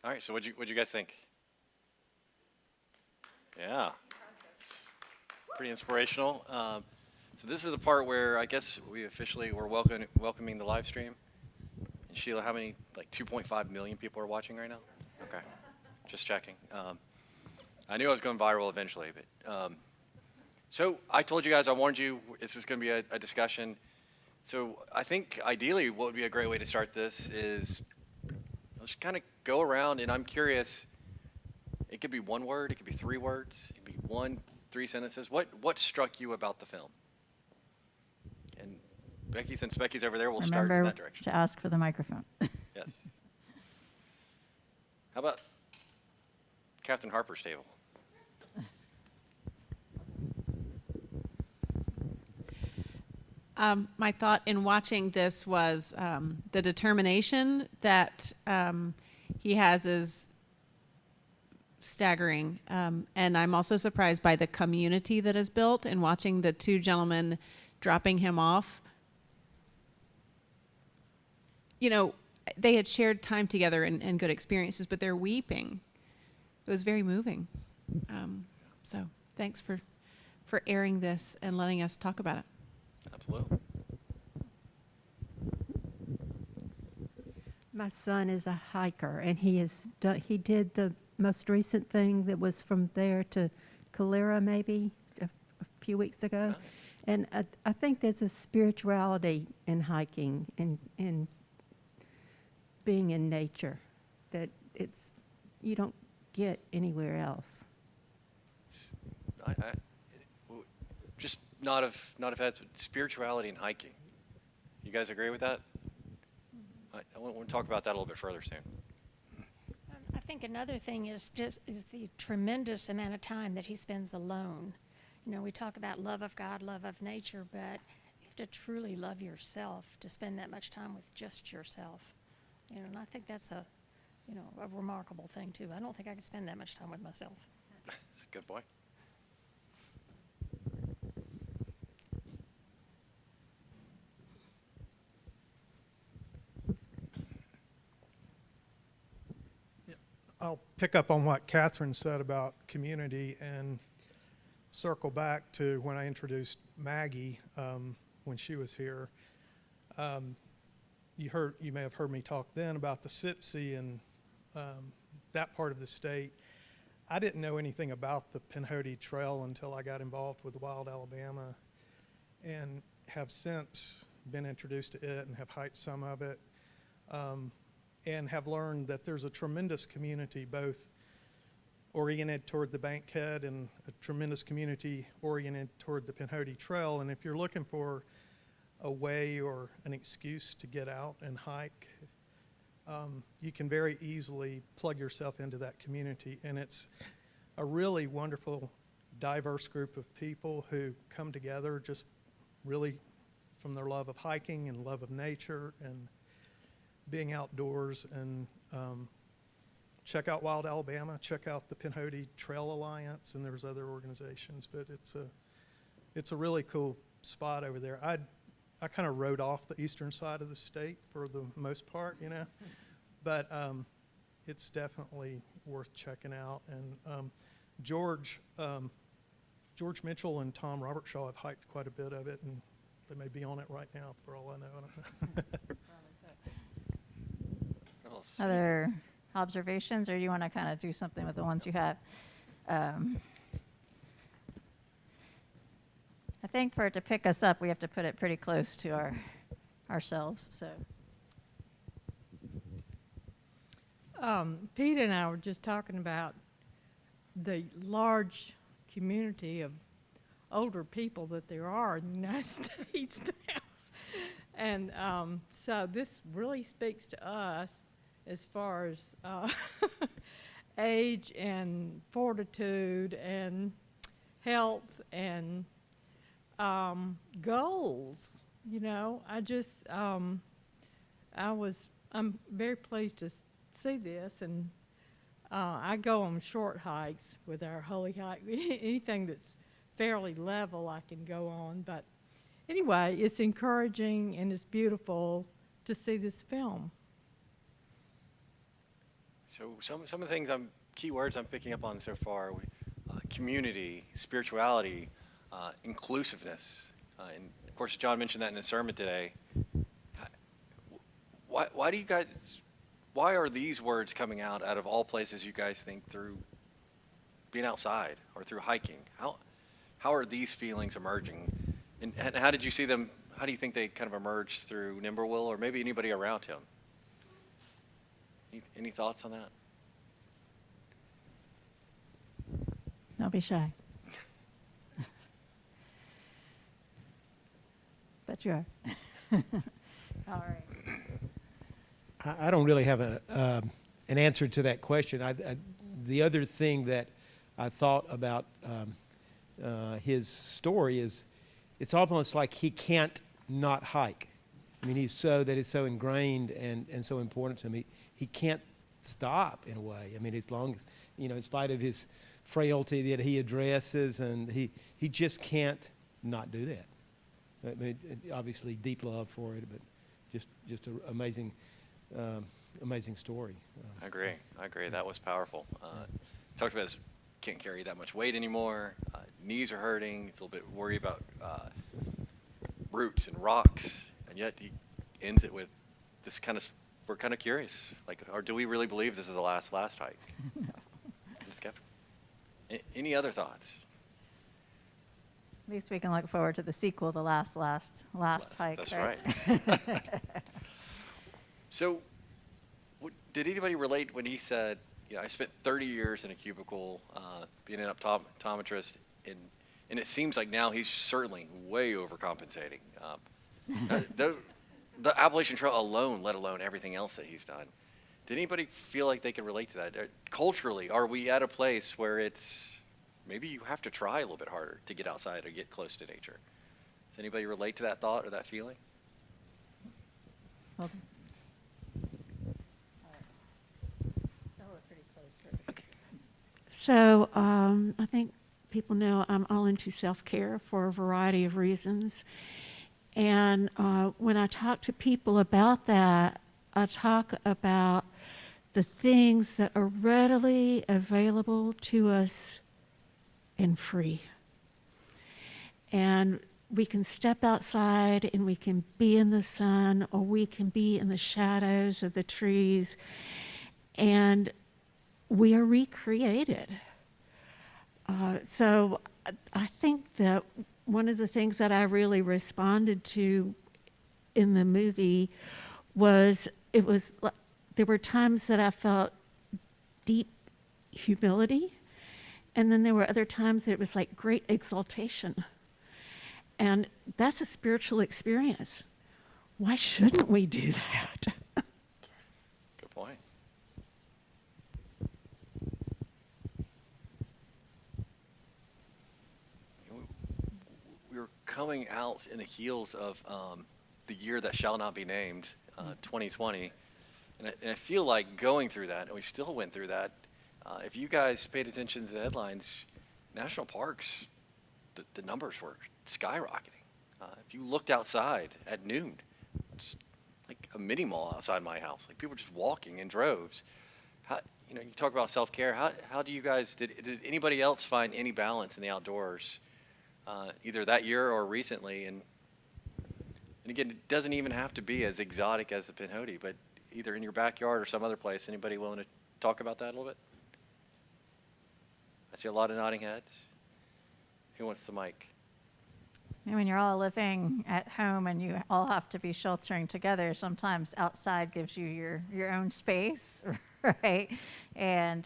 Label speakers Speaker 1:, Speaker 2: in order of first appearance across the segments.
Speaker 1: All right, so what'd you guys think? Yeah, it's pretty inspirational. So this is the part where I guess we're welcoming the live stream. And Sheila, how many, like 2.5 million people are watching right now? Okay, just checking. I knew I was going viral eventually, but so I told you guys, I warned you, this is going to be a discussion. So I think ideally what would be a great way to start this is let's kind of go around, and I'm curious, it could be one word, it could be 3 words, it could be 3 sentences. What struck you about the film? And Becky, since Becky's over there, we'll start in that direction.
Speaker 2: To ask for the microphone.
Speaker 1: Yes. How about Captain Harper's table?
Speaker 3: My thought in watching this was the determination that he has is staggering. And I'm also surprised by the community that is built in watching the 2 gentlemen dropping him off. You know, they had shared time together and good experiences, but they're weeping. It was very moving. So thanks for airing this and letting us talk about it.
Speaker 1: Absolutely.
Speaker 4: My son is a hiker, and he did the most recent thing that was from there to Calera maybe a few weeks ago.
Speaker 1: Nice.
Speaker 4: And I think there's a spirituality in hiking and being in nature that you don't get anywhere else.
Speaker 1: Just not have had spirituality in hiking. You guys agree with that? I want to talk about that a little bit further soon.
Speaker 5: I think another thing is the tremendous amount of time that he spends alone. You know, we talk about love of God, love of nature, but you have to truly love yourself to spend that much time with just yourself. You know, and I think that's a remarkable thing too. I don't think I could spend that much time with myself.
Speaker 1: That's a good point.
Speaker 6: I'll pick up on what Catherine said about community and circle back to when I introduced Maggie when she was here. You may have heard me talk then about the Sipsey and that part of the state. I didn't know anything about the Pinhoti Trail until I got involved with Wild Alabama, and have since been introduced to it and have hiked some of it. And have learned that there's a tremendous community both oriented toward the Bankhead and a tremendous community oriented toward the Pinhoti Trail. And if you're looking for a way or an excuse to get out and hike, you can very easily plug yourself into that community. And it's a really wonderful, diverse group of people who come together just really from their love of hiking and love of nature and being outdoors. And check out Wild Alabama, check out the Pinhoti Trail Alliance, and there's other organizations, but it's a really cool spot over there. I kind of rode off the eastern side of the state for the most part, you know, but it's definitely worth checking out. And George Mitchell and Tom Robertshaw have hiked quite a bit of it, and they may be on it right now for all I know.
Speaker 2: Other observations, or do you want to kind of do something with the ones you have? I think for it to pick us up, we have to put it pretty close to ourselves. So,
Speaker 7: Pete and I were just talking about the large community of older people that there are in the United States now, and so this really speaks to us as far as age and fortitude and health and goals. You know, I'm very pleased to see this, and I go on short hikes with our Holy Hike. Anything that's fairly level I can go on, but anyway, it's encouraging and it's beautiful to see this film.
Speaker 1: So some of the things keywords I'm picking up on so far, community, spirituality, inclusiveness, and of course John mentioned that in his sermon today. Why do you guys? Why are these words coming out of all places you guys think through being outside or through hiking? How are these feelings emerging, and how did you see them? How do you think they kind of emerged through Nimblewill or maybe anybody around him? Any thoughts on that?
Speaker 2: Don't be shy. But you are. All right.
Speaker 8: I don't really have an answer to that question. The other thing that I thought about his story is it's almost like he can't not hike. I mean, it's so ingrained and so important to me. He can't stop in a way. I mean, as long as, in spite of his frailty that he addresses, and he just can't not do that. I mean, obviously deep love for it, but just an amazing story.
Speaker 1: I agree. That was powerful. Talked about his can't carry that much weight anymore. Knees are hurting. He's a little bit worried about roots and rocks, and yet he ends it with this kind of. We're kind of curious, or do we really believe this is the last hike? No. Any other thoughts?
Speaker 2: At least we can look forward to the sequel, the last hike.
Speaker 1: That's right. So, did anybody relate when he said, I spent 30 years in a cubicle being an optometrist, and it seems like now he's certainly way overcompensating. The Appalachian Trail alone, let alone everything else that he's done. Did anybody feel like they could relate to that? Culturally, are we at a place where it's maybe you have to try a little bit harder to get outside or get close to nature? Does anybody relate to that thought or that feeling?
Speaker 2: Well,
Speaker 9: So I think people know I'm all into self-care for a variety of reasons. And when I talk to people about that, I talk about the things that are readily available to us and free. And we can step outside and we can be in the sun, or we can be in the shadows of the trees, and we are recreated. So I think that one of the things that I really responded to in the movie was there were times that I felt deep humility, and then there were other times that it was like great exaltation. And that's a spiritual experience. Why shouldn't we do that?
Speaker 1: Good point. We were coming out in the heels of the year that shall not be named, 2020. And I feel like going through that, and we still went through that, if you guys paid attention to the headlines, national parks, the numbers were skyrocketing. If you looked outside at noon, it's like a mini mall outside my house. Like people were just walking in droves. You talk about self-care. How do you guys, did anybody else find any balance in the outdoors, either that year or recently? And again, it doesn't even have to be as exotic as the Pinhoti, but either in your backyard or some other place. Anybody willing to talk about that a little bit? I see a lot of nodding heads. Who wants the mic?
Speaker 2: And when you're all living at home and you all have to be sheltering together, sometimes outside gives you your own space, right? And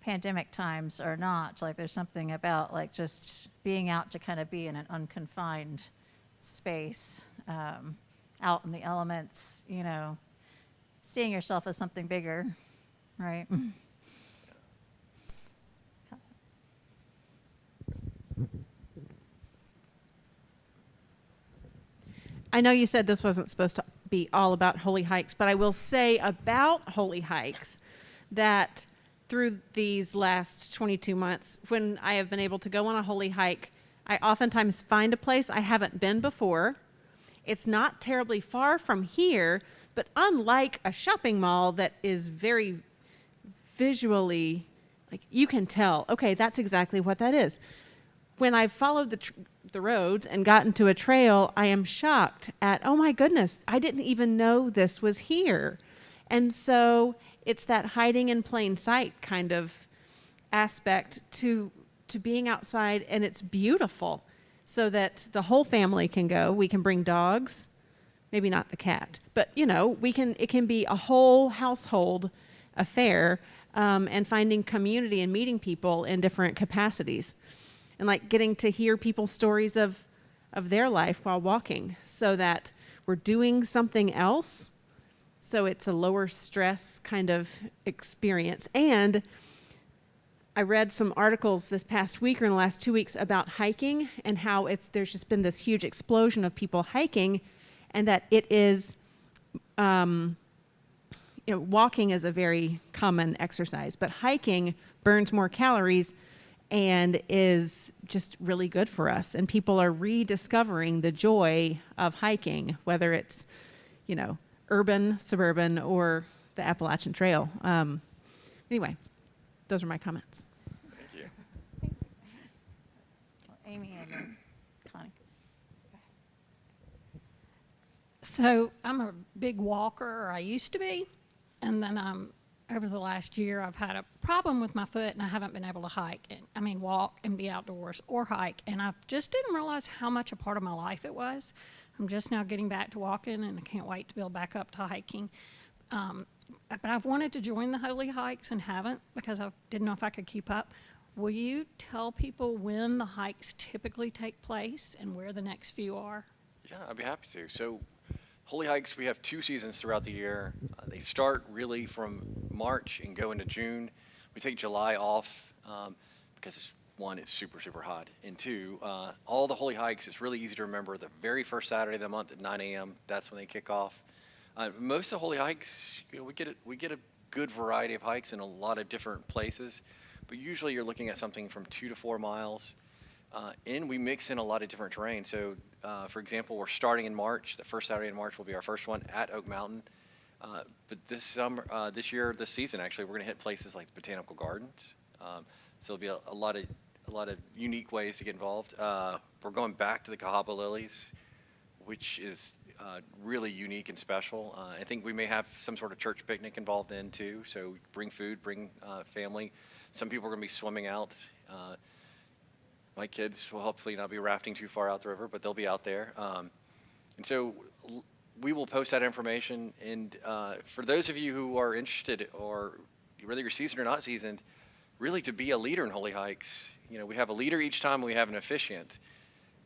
Speaker 2: pandemic times are not. Like there's something about like just being out to kind of be in an unconfined space, out in the elements, seeing yourself as something bigger, right?
Speaker 3: I know you said this wasn't supposed to be all about Holy Hikes, but I will say about Holy Hikes that through these last 22 months, when I have been able to go on a Holy Hike, I oftentimes find a place I haven't been before. It's not terribly far from here, But unlike a shopping mall that is very visually, like you can tell, okay, that's exactly what that is. When I followed the roads and got into a trail, I am shocked at, oh my goodness, I didn't even know this was here. And so it's that hiding in plain sight kind of aspect to being outside, and it's beautiful, so that the whole family can go. We can bring dogs, maybe not the cat, but it can be a whole household affair, and finding community and meeting people in different capacities, and like getting to hear people's stories of their life while walking, so that we're doing something else. So it's a lower stress kind of experience. And I read some articles this past week or in the last 2 weeks about hiking, and how there's just been this huge explosion of people hiking, and that it is, walking is a very common exercise, but hiking burns more calories and is just really good for us. And people are rediscovering the joy of hiking, whether it's, urban, suburban, or the Appalachian Trail. Anyway, those are my comments.
Speaker 1: Thank you.
Speaker 2: Amy and then Connie.
Speaker 5: So I'm a big walker, or I used to be, and then over the last year I've had a problem with my foot, and I haven't been able to walk and be outdoors or hike, and I just didn't realize how much a part of my life it was. I'm just now getting back to walking, and I can't wait to build back up to hiking. But I've wanted to join the Holy Hikes and haven't, because I didn't know if I could keep up. Will you tell people when the hikes typically take place and where the next few are?
Speaker 1: Yeah, I'd be happy to. So Holy Hikes, we have 2 seasons throughout the year. They start really from March and go into June. We take July off because one, it's super, super hot. And two, all the Holy Hikes, it's really easy to remember the very first Saturday of the month at 9 a.m. That's when they kick off. Most of the Holy Hikes, we get a good variety of hikes in a lot of different places, but usually you're looking at something from 2 to 4 miles. And we mix in a lot of different terrain. So, for example, we're starting in March. The first Saturday in March will be our first one at Oak Mountain. But this season, actually, we're going to hit places like Botanical Gardens. So there'll be a lot of unique ways to get involved. We're going back to the Cahaba Lilies, which is really unique and special. I think we may have some sort of church picnic involved in too. So bring food, bring family. Some people are going to be swimming out. My kids will hopefully not be rafting too far out the river, but they'll be out there. And so we will post that information. And for those of you who are interested, or whether you're seasoned or not seasoned, really to be a leader in Holy Hikes, we have a leader each time, and we have an officiant.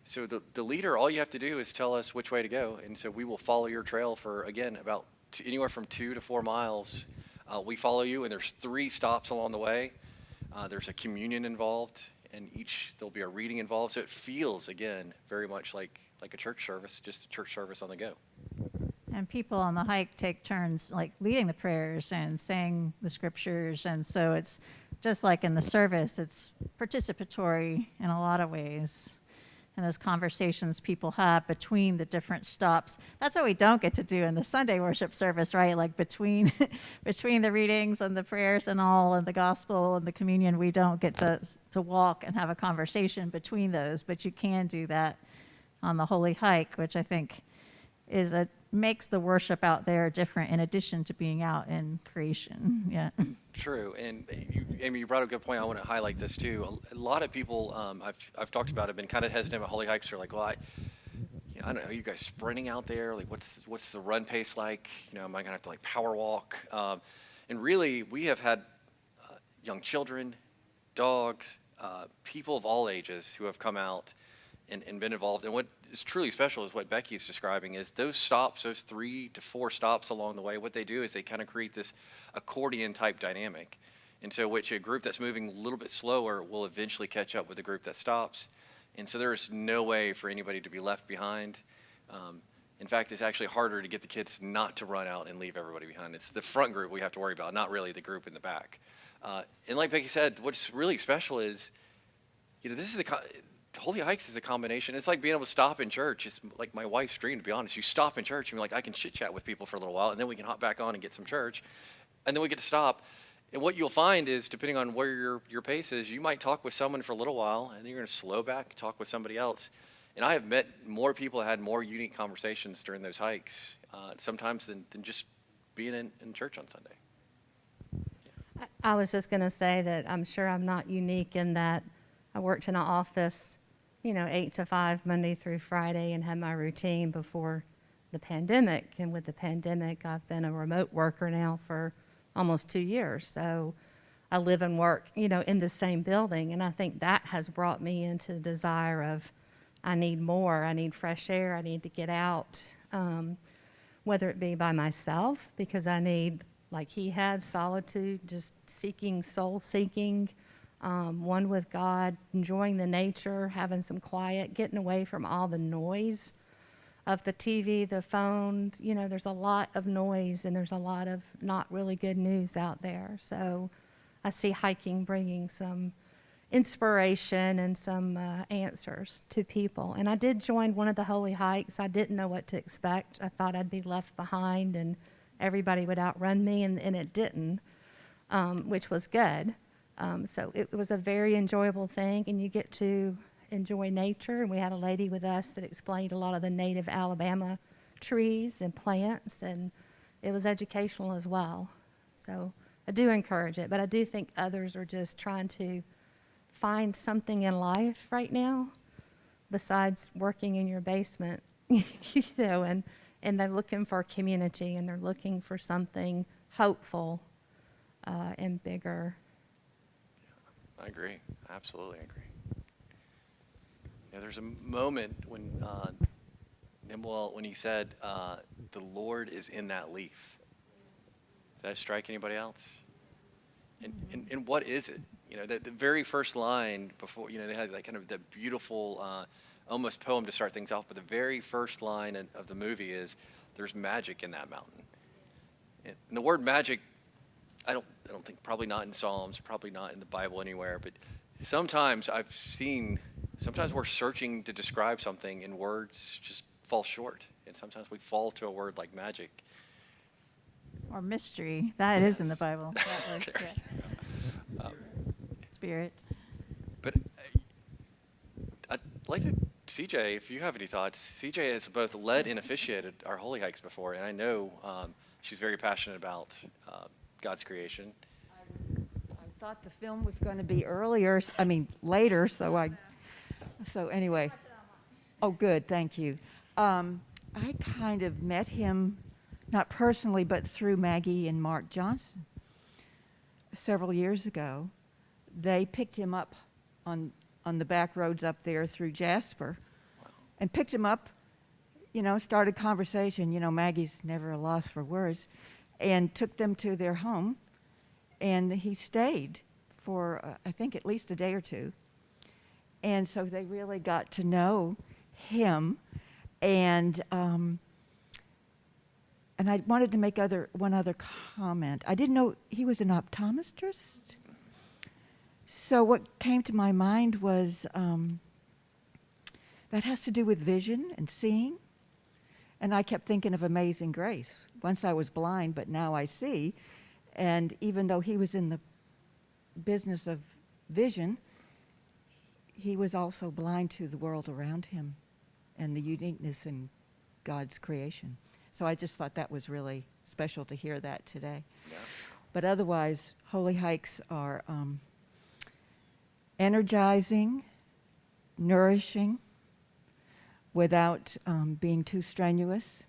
Speaker 1: So the leader, all you have to do is tell us which way to go. And so we will follow your trail for, again, about anywhere from 2 to 4 miles. We follow you, and there's 3 stops along the way. There's a communion involved, and there'll be a reading involved. So it feels, again, very much like a church service, just a church service on the go.
Speaker 2: And people on the hike take turns like leading the prayers and saying the scriptures. And so it's just like in the service, it's participatory in a lot of ways. And those conversations people have between the different stops. That's what we don't get to do in the Sunday worship service, right? Like between the readings and the prayers and all, and the gospel and the communion, we don't get to walk and have a conversation between those. But you can do that on the Holy Hike, which I think makes the worship out there different, in addition to being out in creation. Yeah.
Speaker 1: True, and Amy, you brought up a good point. I want to highlight this too. A lot of people I've talked about have been kind of hesitant about Holy Hikes. They're like, well, I don't know, are you guys sprinting out there? Like, what's the run pace like? Am I gonna have to like power walk? And really, we have had young children, dogs, people of all ages who have come out and been involved. And what is truly special is what Becky's describing is those stops, those 3 to 4 stops along the way, what they do is they kind of create this accordion type dynamic. And so which a group that's moving a little bit slower will eventually catch up with the group that stops. And so there is no way for anybody to be left behind. In fact, it's actually harder to get the kids not to run out and leave everybody behind. It's the front group we have to worry about, not really the group in the back. And like Becky said, what's really special is, this is Holy Hikes is a combination. It's like being able to stop in church. It's like my wife's dream, to be honest. You stop in church and you're like, I can chit chat with people for a little while, and then we can hop back on and get some church, and then we get to stop. And what you'll find is, depending on where your pace is, you might talk with someone for a little while, and then you're going to slow back, talk with somebody else. And I have met more people that had more unique conversations during those hikes, sometimes than just being in church on Sunday.
Speaker 10: I was just going to say that I'm sure I'm not unique in that I worked in an office, 8 to 5, Monday through Friday, and had my routine before the pandemic. And with the pandemic, I've been a remote worker now for almost 2 years. So I live and work, in the same building. And I think that has brought me into the desire of, I need more. I need fresh air. I need to get out, whether it be by myself, because I need, like he had, solitude, just seeking, soul seeking, one with God, enjoying the nature, having some quiet, getting away from all the noise of the TV, the phone. There's a lot of noise and there's a lot of not really good news out there. So I see hiking bringing some inspiration and some answers to people. And I did join one of the Holy Hikes. I didn't know what to expect. I thought I'd be left behind and everybody would outrun me, and it didn't, which was good. So it was a very enjoyable thing, and you get to enjoy nature. And we had a lady with us that explained a lot of the native Alabama trees and plants, and it was educational as well. So I do encourage it, but I do think others are just trying to find something in life right now besides working in your basement, and they're looking for a community, and they're looking for something hopeful and bigger.
Speaker 1: I agree. Absolutely agree. There's a moment when Nimblewill, when he said, the Lord is in that leaf. Did that strike anybody else? And what is it? The very first line before, they had like kind of the beautiful, almost poem to start things off, but the very first line of the movie is, there's magic in that mountain. And the word magic, I don't think, probably not in Psalms, probably not in the Bible anywhere, but sometimes we're searching to describe something and words just fall short. And sometimes we fall to a word like magic.
Speaker 2: Or mystery. That is in the Bible. That was, yeah. Spirit.
Speaker 1: But I'd like to, CJ, if you have any thoughts. CJ has both led and officiated our Holy Hikes before, and I know she's very passionate about God's creation.
Speaker 11: I thought the film was going to be later, so anyway. Oh, good, thank you. I kind of met him, not personally, but through Maggie and Mark Johnson several years ago. They picked him up on the back roads up there through Jasper, and picked him up, started conversation. Maggie's never a loss for words, and took them to their home, and he stayed for, I think, at least a day or two. And so they really got to know him, and I wanted to make one other comment. I didn't know he was an optometrist. So what came to my mind was that has to do with vision and seeing. And I kept thinking of Amazing Grace. Once I was blind, but now I see. And even though he was in the business of vision, he was also blind to the world around him and the uniqueness in God's creation. So I just thought that was really special to hear that today. Yeah. But otherwise, Holy Hikes are energizing, nourishing, without being too strenuous.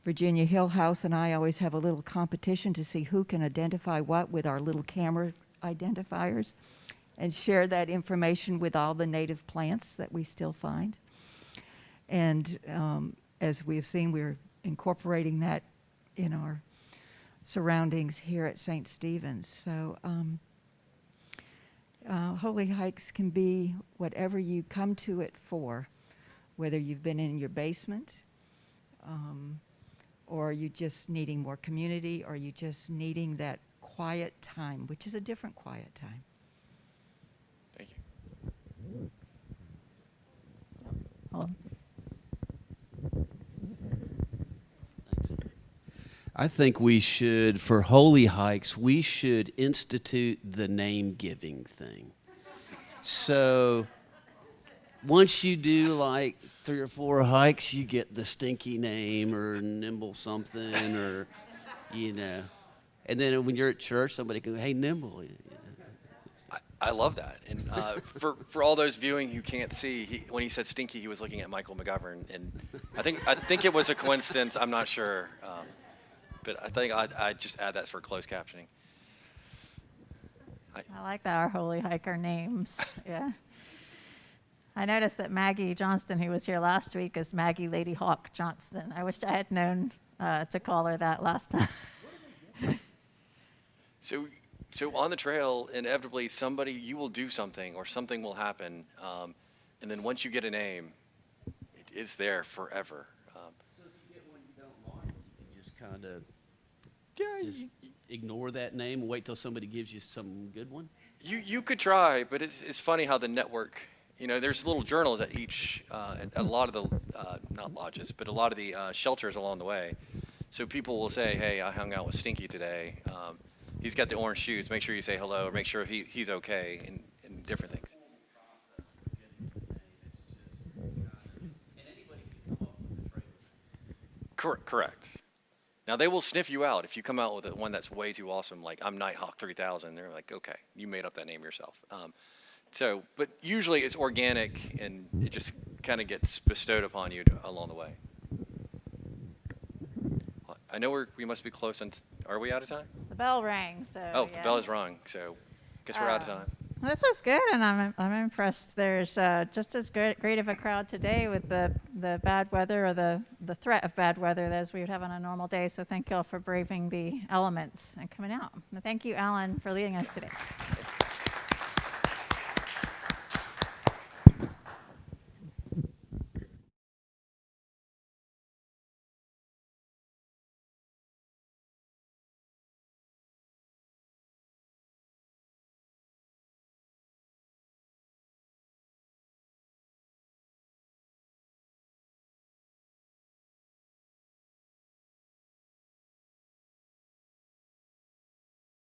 Speaker 11: Virginia Hillhouse and I always have a little competition to see who can identify what with our little camera identifiers and share that information with all the native plants that we still find. And as we have seen, we're incorporating that in our surroundings here at St. Stephen's. So Holy Hikes can be whatever you come to it for, whether you've been in your basement, or you just needing more community, or you just needing that quiet time, which is a different quiet time.
Speaker 1: Thank you.
Speaker 2: Well,
Speaker 12: I think we should, for Holy Hikes, we should institute the name giving thing. So once you do like 3 or 4 hikes, you get the stinky name or Nimble something or, you know. And then when you're at church, somebody can go, hey, Nimble.
Speaker 1: I love that. And for all those viewing who can't see, when he said stinky, he was looking at Michael McGovern. And I think it was a coincidence. I'm not sure. But I think I'd just add that for closed captioning.
Speaker 2: I like that, our holy hiker names. Yeah. I noticed that Maggie Johnston, who was here last week, is Maggie Lady Hawk Johnston. I wish I had known to call her that last time.
Speaker 1: So on the trail, inevitably you will do something or something will happen. And then once you get a name, it is there forever.
Speaker 12: So if you get one you don't like, you can just kind of ignore that name and wait till somebody gives you some good one?
Speaker 1: You could try, but it's funny how the network, there's little journals at each, at a lot of the, not lodges, but a lot of the shelters along the way. So people will say, hey, I hung out with Stinky today. He's got the orange shoes. Make sure you say hello or make sure he's okay and different things. Correct. Now, they will sniff you out if you come out with one that's way too awesome, like I'm Nighthawk 3000. They're like, okay, you made up that name yourself. But usually it's organic, and it just kind of gets bestowed upon you along the way. I know we must be close. Are we out of time?
Speaker 2: The bell rang, so
Speaker 1: Oh,
Speaker 2: yeah.
Speaker 1: the bell is rung, so guess we're out of time.
Speaker 2: Well, this was good, and I'm impressed. There's just as great of a crowd today with the bad weather or the threat of bad weather as we would have on a normal day. So thank you all for braving the elements and coming out. And thank you, Alan, for leading us today.